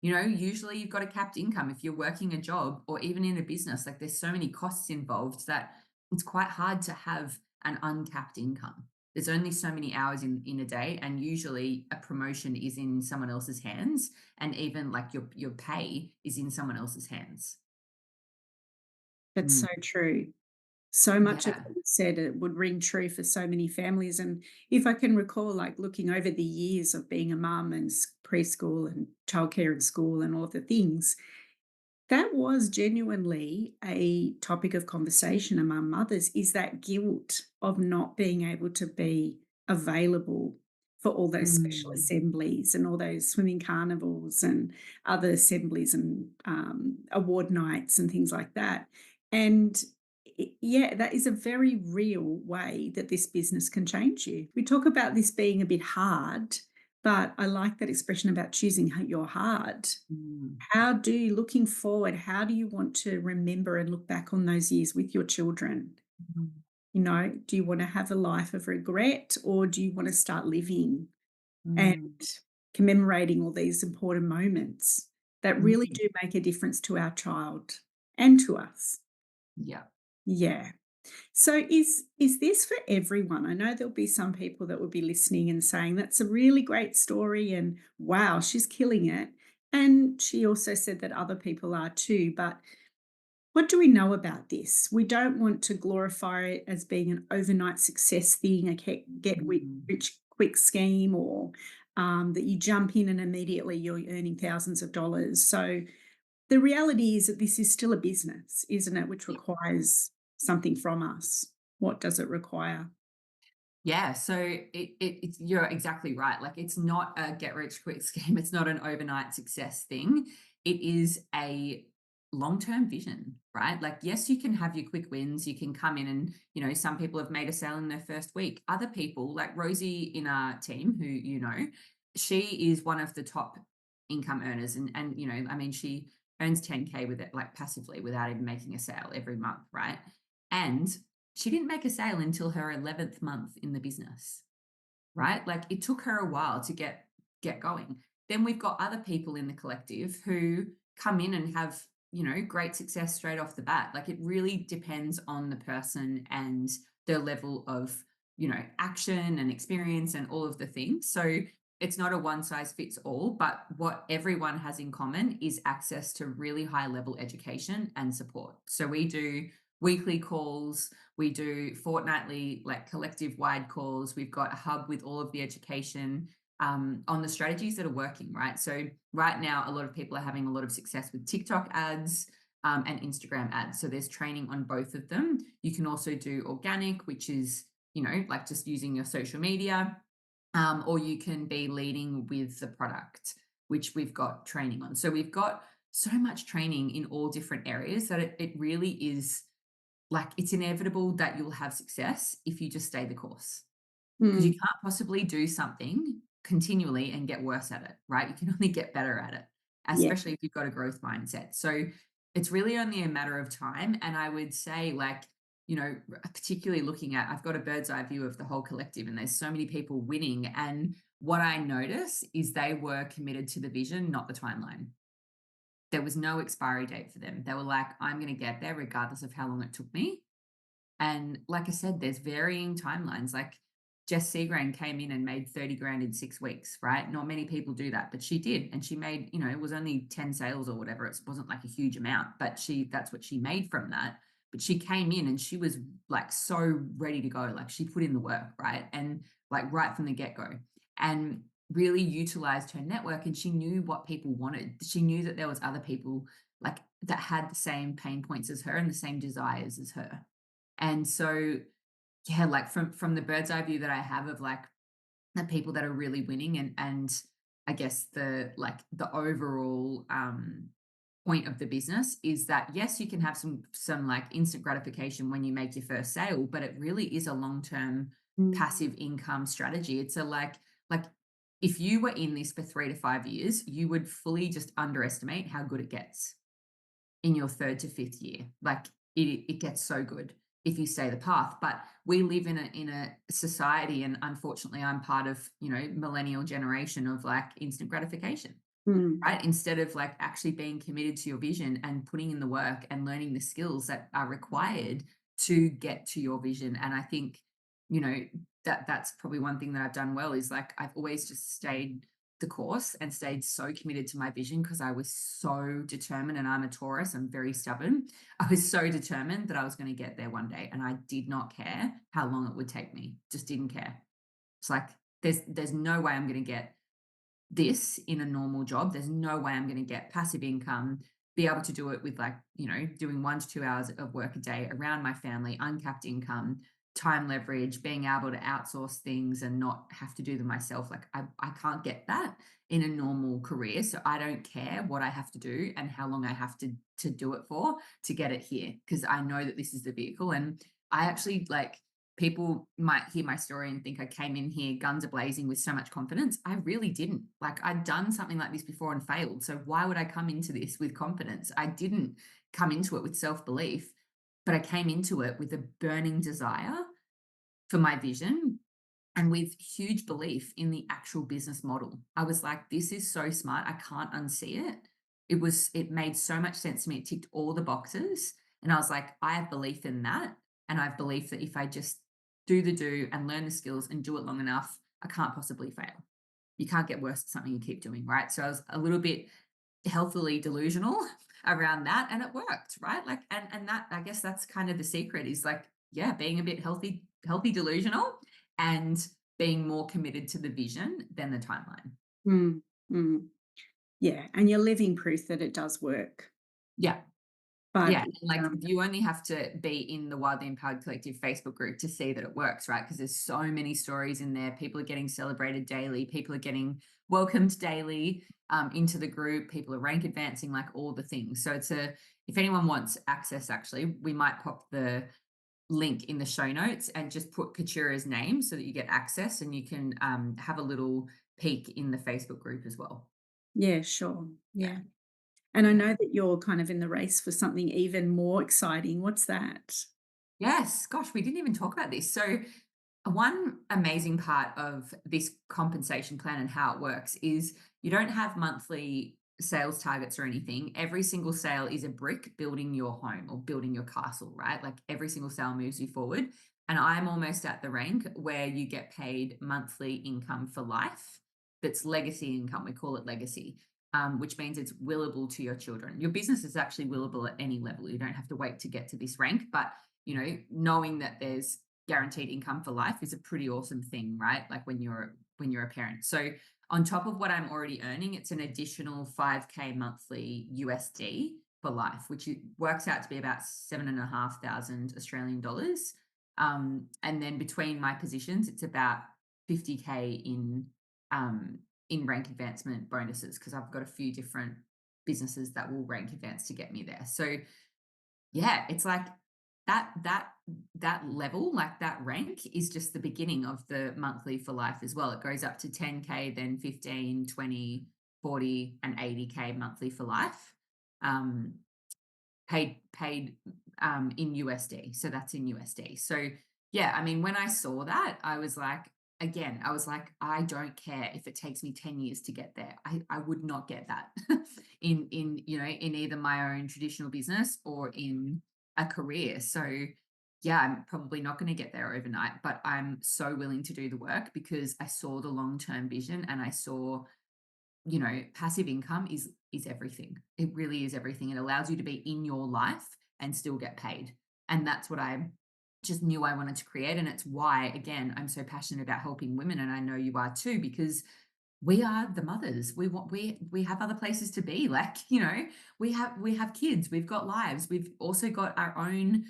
Usually you've got a capped income if you're working a job or even in a business. Like there's so many costs involved that it's quite hard to have an uncapped income. There's only so many hours in a day, and usually a promotion is in someone else's hands, and even like your pay is in someone else's hands. that's Mm, so true. So much of yeah. what you said, it would ring true for so many families, and if I can recall, like, looking over the years of being a mum and preschool and childcare and school and all the things, that was genuinely a topic of conversation among mothers, is that guilt of not being able to be available for all those special Mm, assemblies and all those swimming carnivals and other assemblies and award nights and things like that. And yeah, that is a very real way that this business can change you. We talk about this being a bit hard, but I like that expression about choosing your hard. mm, How do you, looking forward, how do you want to remember and look back on those years with your children? mm, Do you want to have a life of regret or do you want to start living and mm, commemorating all these important moments that really mm. do make a difference to our child and to us? Yeah. Yeah. So is this for everyone? I know there'll be some people that will be listening and saying that's a really great story and wow, she's killing it. And she also said that other people are too, but what do we know about this? We don't want to glorify it as being an overnight success thing, a Mm. rich quick scheme, or that you jump in and immediately you're earning thousands of dollars. So the reality is that this is still a business, isn't it? Which requires something from us. What does it require? Yeah, so it's you're exactly right. Like it's not a get rich quick scheme. It's not an overnight success thing. It is a long-term vision, right? Like yes, you can have your quick wins. You can come in and, some people have made a sale in their first week. Other people, like Rosie in our team, who she is one of the top income earners and I mean she earns 10K with it like passively without even making a sale every month, right? And she didn't make a sale until her 11th month in the business, right? Like it took her a while to get going. Then we've got other people in the collective who come in and have, great success straight off the bat. Like it really depends on the person and their level of, action and experience and all of the things. So it's not a one size fits all, but what everyone has in common is access to really high level education and support. So we do weekly calls, we do fortnightly, like collective wide calls. We've got a hub with all of the education on the strategies that are working, right? So, right now, a lot of people are having a lot of success with TikTok ads and Instagram ads. So, there's training on both of them. You can also do organic, which is, like just using your social media, or you can be leading with the product, which we've got training on. So, we've got so much training in all different areas that it really is like it's inevitable that you'll have success if you just stay the course because you Mm, can't possibly do something continually and get worse at it, right? You can only get better at it, yeah. especially if you've got a growth mindset. So it's really only a matter of time. And I would say, like, particularly looking at, I've got a bird's eye view of the whole collective, and there's so many people winning. And what I notice is they were committed to the vision, not the timeline. There was no expiry date for them. They were like, I'm going to get there regardless of how long it took me. And like I said, there's varying timelines. Like Jess Seagrain came in and made 30 grand in 6 weeks, right? Not many people do that, but she did. And she made, it was only 10 sales or whatever. It wasn't like a huge amount, but that's what she made from that. But she came in and she was like so ready to go. Like she put in the work, right? And like right from the get go. And really utilized her network and she knew what people wanted. She knew that there was other people like that had the same pain points as her and the same desires as her. And so, yeah, like from the bird's eye view that I have of like the people that are really winning and I guess the overall point of the business is that yes, you can have some like instant gratification when you make your first sale, but it really is a long-term Mm, passive income strategy. It's a like if you were in this for 3 to 5 years, you would fully just underestimate how good it gets in your third to fifth year. Like it gets so good if you stay the path. But we live in a society, and unfortunately, I'm part of millennial generation of like instant gratification, mm, right? Instead of like actually being committed to your vision and putting in the work and learning the skills that are required to get to your vision. And I think, you know, that's probably one thing that I've done well is like I've always just stayed the course and stayed so committed to my vision because I was so determined and I'm a Taurus, I'm very stubborn. I was so determined that I was going to get there one day and I did not care how long it would take me. Just didn't care. It's like there's no way I'm going to get this in a normal job. There's no way I'm going to get passive income, be able to do it with like, doing 1 to 2 hours of work a day around my family, uncapped income. time leverage, being able to outsource things and not have to do them myself. Like I can't get that in a normal career. So I don't care what I have to do and how long I have to do it for to get it here. Because I know that this is the vehicle. And I actually like people might hear my story and think I came in here guns a blazing with so much confidence. I really didn't. Like I'd done something like this before and failed. So why would I come into this with confidence? I didn't come into it with self-belief, but I came into it with a burning desire for my vision and with huge belief in the actual business model. I was like, this is so smart. I can't unsee it. It made so much sense to me. It ticked all the boxes. And I was like, I have belief in that. And I have belief that if I just do the do and learn the skills and do it long enough, I can't possibly fail. You can't get worse at something you keep doing, right? So I was a little bit healthily delusional around that and it worked, right? Like and that I guess that's kind of the secret is like, yeah, being a bit healthy delusional and being more committed to the vision than the timeline. Mm, mm. Yeah, and you're living proof that it does work. Yeah. But Yeah, and, like, you only have to be in the Wildly Empowered Collective Facebook group to see that it works, right? Because there's so many stories in there. People are getting celebrated daily. People are getting welcomed daily, into the group. People are rank advancing, like, all the things. So it's a if anyone wants access, actually, we might pop the link in the show notes and just put Katura's name so that you get access and you can, have a little peek in the Facebook group as well. yeah, sure. Yeah, Yeah. And I yeah. know that you're kind of in the race for something even more exciting. What's that? Yes, gosh, we didn't even talk about this. So one amazing part of this compensation plan and how it works is you don't have monthly sales targets or anything. Every single sale is a brick building your home or building your castle, right? Like every single sale moves you forward. And I'm almost at the rank where you get paid monthly income for life. That's legacy income. We call it legacy, which means it's willable to your children. Your business is actually willable at any level. You don't have to wait to get to this rank, but knowing that there's guaranteed income for life is a pretty awesome thing, right? Like when you're a parent. So on top of what I'm already earning, it's an additional 5K monthly USD for life, which works out to be about 7,500 Australian dollars. And then between my positions, it's about 50K in rank advancement bonuses because I've got a few different businesses that will rank advance to get me there. So yeah, it's like that that level, like that rank is just the beginning of the monthly for life as well. It goes up to 10K, then 15, 20, 40, and 80K monthly for life. Um, paid in USD. So that's in USD. So yeah, I mean, when I saw that, I was like, again, I was like, I don't care if it takes me 10 years to get there. I would not get that in either my own traditional business or in a career. So yeah, I'm probably not going to get there overnight, but I'm so willing to do the work because I saw the long-term vision and I saw passive income is everything. It really is everything. It allows you to be in your life and still get paid. And that's what I just knew I wanted to create. And it's why, again, I'm so passionate about helping women. And I know you are too, because we are the mothers. We have other places to be. Like, we have kids, we've got lives, we've also got our own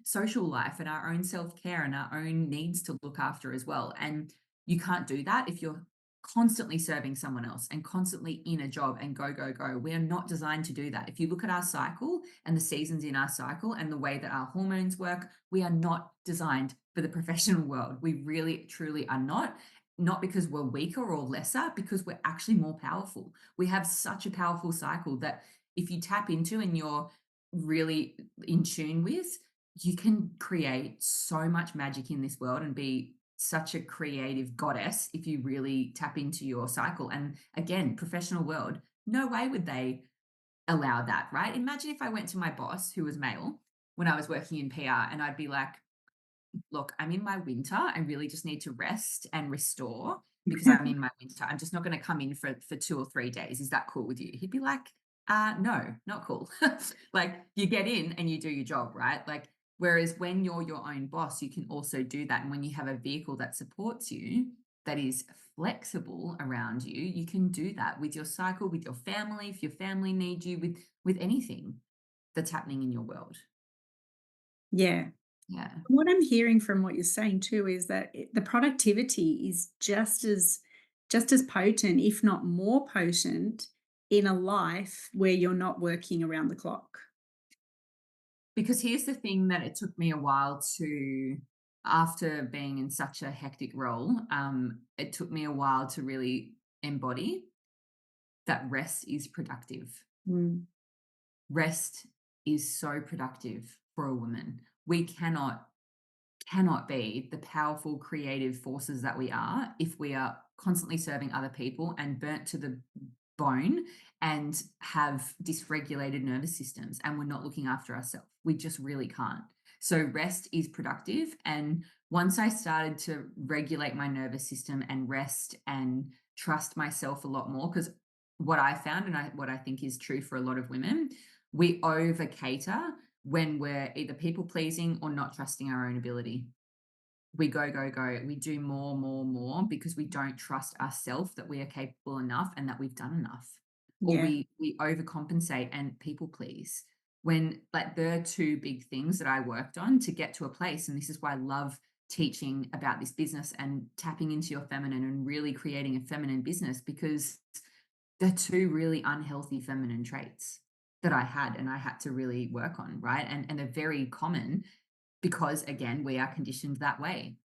social life and our own self-care and our own needs to look after as well. And you can't do that if you're constantly serving someone else and constantly in a job and go, go, go. We are not designed to do that. If you look at our cycle and the seasons in our cycle and the way that our hormones work, we are not designed for the professional world. We really, truly are not. Not because we're weaker or lesser, because we're actually more powerful. We have such a powerful cycle that if you tap into and you're really in tune with, you can create so much magic in this world and be such a creative goddess if you really tap into your cycle. And again, professional world, no way would they allow that, right? Imagine if I went to my boss who was male when I was working in PR and I'd be like, look, I'm in my winter. I really just need to rest and restore because I'm in my winter. I'm just not going to come in for 2 or 3 days. Is that cool with you? He'd be like, no, not cool. Like you get in and you do your job, right? Like, whereas when you're your own boss, you can also do that. And when you have a vehicle that supports you, that is flexible around you, you can do that with your cycle, with your family, if your family needs you, with anything that's happening in your world. Yeah. Yeah. What I'm hearing from what you're saying too is that the productivity is just as potent, if not more potent, in a life where you're not working around the clock. Because here's the thing that it took me a while to, after being in such a hectic role, it took me a while to really embody that rest is productive. Mm. Rest is so productive for a woman. We cannot be the powerful creative forces that we are if we are constantly serving other people and burnt to the bone and have dysregulated nervous systems and we're not looking after ourselves. We just really can't. So rest is productive. And once I started to regulate my nervous system and rest and trust myself a lot more, because what I found and what I think is true for a lot of women, we over cater when we're either people pleasing or not trusting our own ability. We go, go, go. We do more, more, more because we don't trust ourselves that we are capable enough and that we've done enough. Or Yeah, we overcompensate and people please. When like there are two big things that I worked on to get to a place, and this is why I love teaching about this business and tapping into your feminine and really creating a feminine business because they're two really unhealthy feminine traits that I had and I had to really work on, right? And they're very common because again, we are conditioned that way.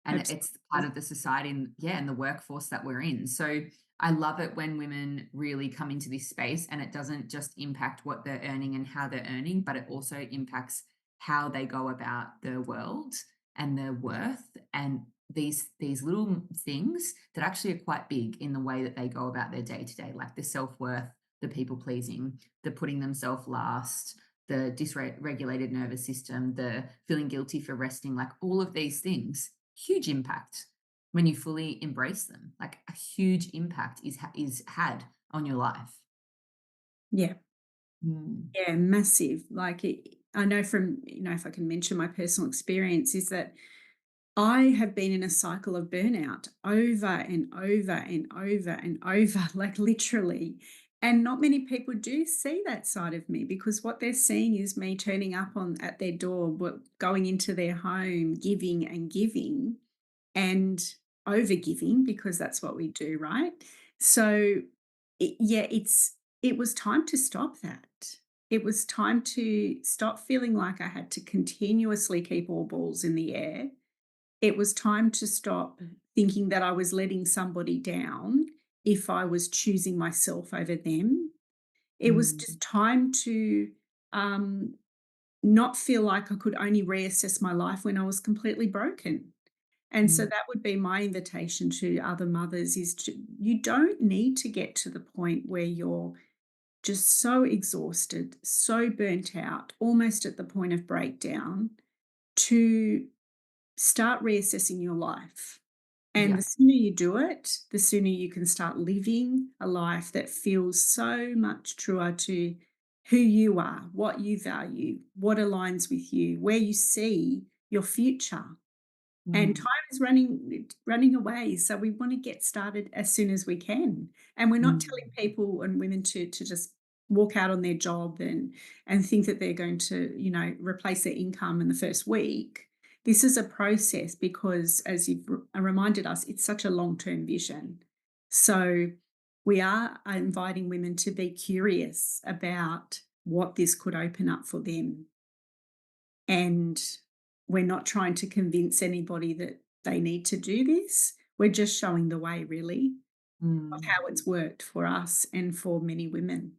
And it's part absolutely. of the society and yeah, and the workforce that we're in. So I love it when women really come into this space and it doesn't just impact what they're earning and how they're earning, but it also impacts how they go about their world and their worth and these little things that actually are quite big in the way that they go about their day to day, like the self-worth, the people pleasing, the putting themselves last, the dysregulated nervous system, the feeling guilty for resting, like all of these things, huge impact when you fully embrace them. Like a huge impact is had on your life. Yeah, Mm. yeah, massive. Like I know from, if I can mention my personal experience, is that I have been in a cycle of burnout over and over and over and over, like literally. And not many people do see that side of me because what they're seeing is me turning up on at their door, going into their home, giving and giving and over giving because that's what we do, right? So yeah, it was time to stop that. It was time to stop feeling like I had to continuously keep all balls in the air. It was time to stop thinking that I was letting somebody down if I was choosing myself over them. It was Mm. just time to um, not feel like I could only reassess my life when I was completely broken. And so Mm. that would be my invitation to other mothers is you don't need to get to the point where you're just so exhausted, so burnt out, almost at the point of breakdown to start reassessing your life. And Yeah. the sooner you do it, the sooner you can start living a life that feels so much truer to who you are, what you value, what aligns with you, where you see your future. And Mm. time is running away, so we wanna get started as soon as we can. And we're not telling Mm. people and women to just walk out on their job and think that they're going to, replace their income in the first week. This is a process because as you've reminded us, it's such a long-term vision. So, we are inviting women to be curious about what this could open up for them. And we're not trying to convince anybody that they need to do this. We're just showing the way, really, of Mm. how it's worked for us and for many women.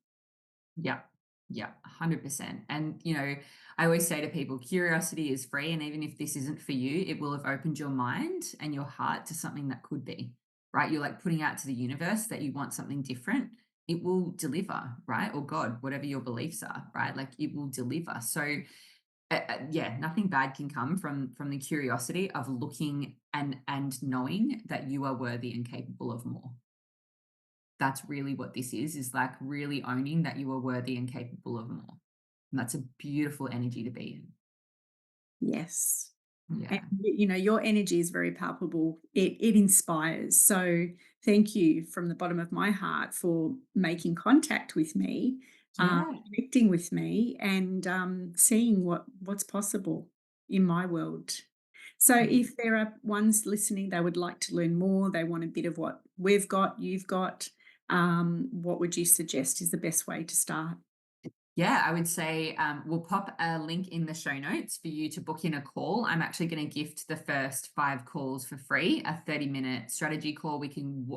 Yeah. Yeah. 100%. And, I always say to people, curiosity is free. And even if this isn't for you, it will have opened your mind and your heart to something that could be, right? You're like putting out to the universe that you want something different. It will deliver, right? Or God, whatever your beliefs are, right? Like it will deliver. So, yeah, nothing bad can come from the curiosity of looking and knowing that you are worthy and capable of more. That's really what this is like really owning that you are worthy and capable of more. And that's a beautiful energy to be Yes. in. And, Yeah. your energy is very palpable. It inspires. So thank you from the bottom of my heart for making contact with me, Yeah. connecting with me, and seeing what's possible. in my world. So if there are ones listening, they would like to learn more, they want a bit of what we've got, you've got, what would you suggest is the best way to start? Yeah, I would say we'll pop a link in the show notes for you to book in a call. I'm actually going to gift the first 5 calls for free, a 30-minute strategy call. We can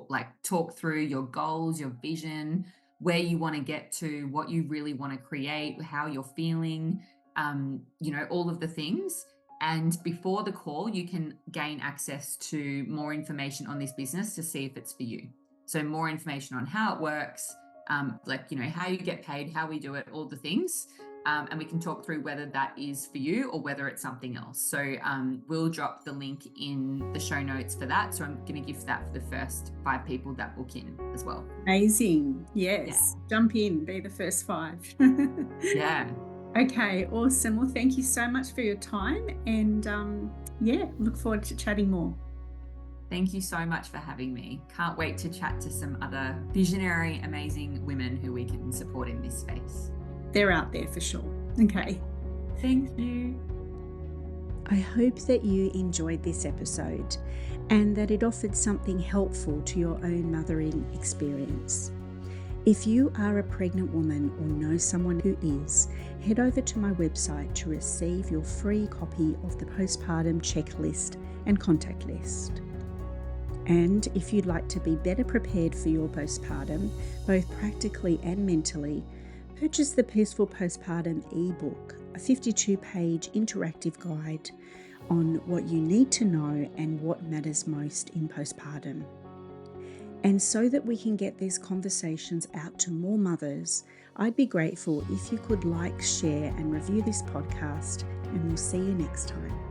talk through your goals, your vision, where you want to get to, what you really want to create, how you're feeling, all of the things. And before the call, you can gain access to more information on this business to see if it's for you. So more information on how it works, how you get paid, how we do it, all the things. And we can talk through whether that is for you or whether it's something else. So we'll drop the link in the show notes for that. So I'm going to gift that for the first 5 people that book in as well. Amazing. Yes. Jump in, be the first 5. Yeah. Okay, awesome. Well, thank you so much for your time, and look forward to chatting more. Thank you so much for having me. Can't wait to chat to some other visionary, amazing women who we can support in this space. They're out there for sure. Okay. Thank you. I hope that you enjoyed this episode and that it offered something helpful to your own mothering experience. If you are a pregnant woman or know someone who is, head over to my website to receive your free copy of the postpartum checklist and contact list. And if you'd like to be better prepared for your postpartum, both practically and mentally, purchase the Peaceful Postpartum ebook, a 52-page interactive guide on what you need to know and what matters most in postpartum. And so that we can get these conversations out to more mothers, I'd be grateful if you could like, share, and review this podcast, and we'll see you next time.